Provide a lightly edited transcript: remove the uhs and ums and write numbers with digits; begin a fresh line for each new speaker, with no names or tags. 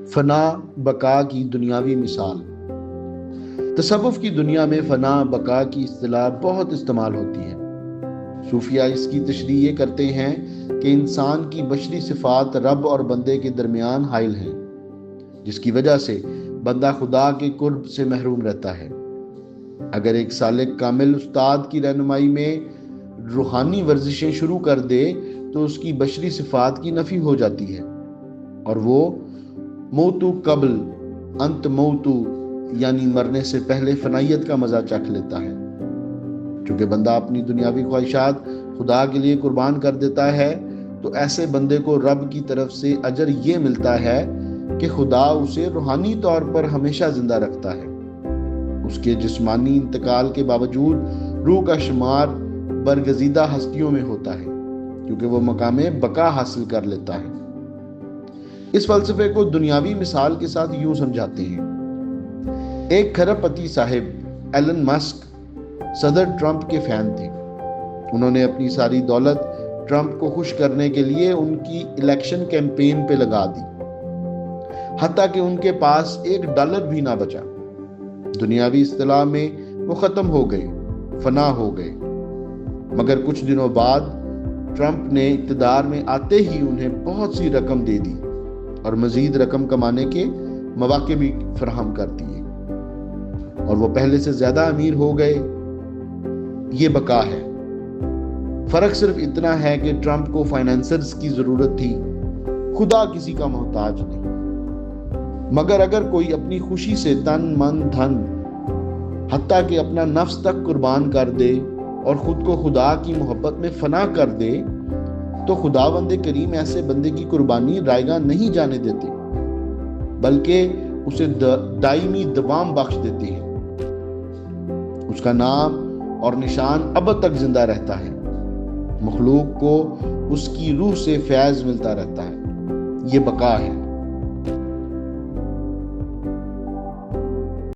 فنا بقا کی دنیاوی مثال۔ تصوف کی دنیا میں فنا بقا کی اصطلاح بہت استعمال ہوتی ہے۔ صوفیہ اس کی تشریح یہ کرتے ہیں کہ انسان کی بشری صفات رب اور بندے کے درمیان حائل ہیں، جس کی وجہ سے بندہ خدا کے قرب سے محروم رہتا ہے۔ اگر ایک سالک کامل استاد کی رہنمائی میں روحانی ورزشیں شروع کر دے تو اس کی بشری صفات کی نفی ہو جاتی ہے اور وہ موتو قبل انت موتو یعنی مرنے سے پہلے فنائیت کا مزہ چکھ لیتا ہے۔ چونکہ بندہ اپنی دنیاوی خواہشات خدا کے لیے قربان کر دیتا ہے تو ایسے بندے کو رب کی طرف سے اجر یہ ملتا ہے کہ خدا اسے روحانی طور پر ہمیشہ زندہ رکھتا ہے۔ اس کے جسمانی انتقال کے باوجود روح کا شمار برگزیدہ ہستیوں میں ہوتا ہے، کیونکہ وہ مقام بقا حاصل کر لیتا ہے۔ اس فلسفے کو دنیاوی مثال کے ساتھ یوں سمجھاتے ہیں۔ ایک کھرب پتی صاحب ایلن مسک صدر ٹرمپ کے فین تھے۔ انہوں نے اپنی ساری دولت ٹرمپ کو خوش کرنے کے لیے ان کی الیکشن کیمپین پہ لگا دی، حتیٰ کہ ان کے پاس $1 بھی نہ بچا۔ دنیاوی اصطلاح میں وہ ختم ہو گئے، فنا ہو گئے۔ مگر کچھ دنوں بعد ٹرمپ نے اقتدار میں آتے ہی انہیں بہت سی رقم دے دی اور مزید رقم کمانے کے مواقع بھی فراہم کر دیے، اور وہ پہلے سے زیادہ امیر ہو گئے۔ یہ بقا ہے۔ فرق صرف اتنا ہے کہ ٹرمپ کو فائنانسرز کی ضرورت تھی، خدا کسی کا محتاج نہیں۔ مگر اگر کوئی اپنی خوشی سے تن من دھن حتیٰ کہ اپنا نفس تک قربان کر دے اور خود کو خدا کی محبت میں فنا کر دے تو خداوند کریم ایسے بندے کی قربانی رائیگاں نہیں جانے دیتے، بلکہ اسے دائمی دوام بخش دیتے ہیں۔ اس کا نام اور نشان ابد تک زندہ رہتا ہے۔ مخلوق کو اس کی روح سے فیض ملتا رہتا ہے۔ یہ بقا ہے۔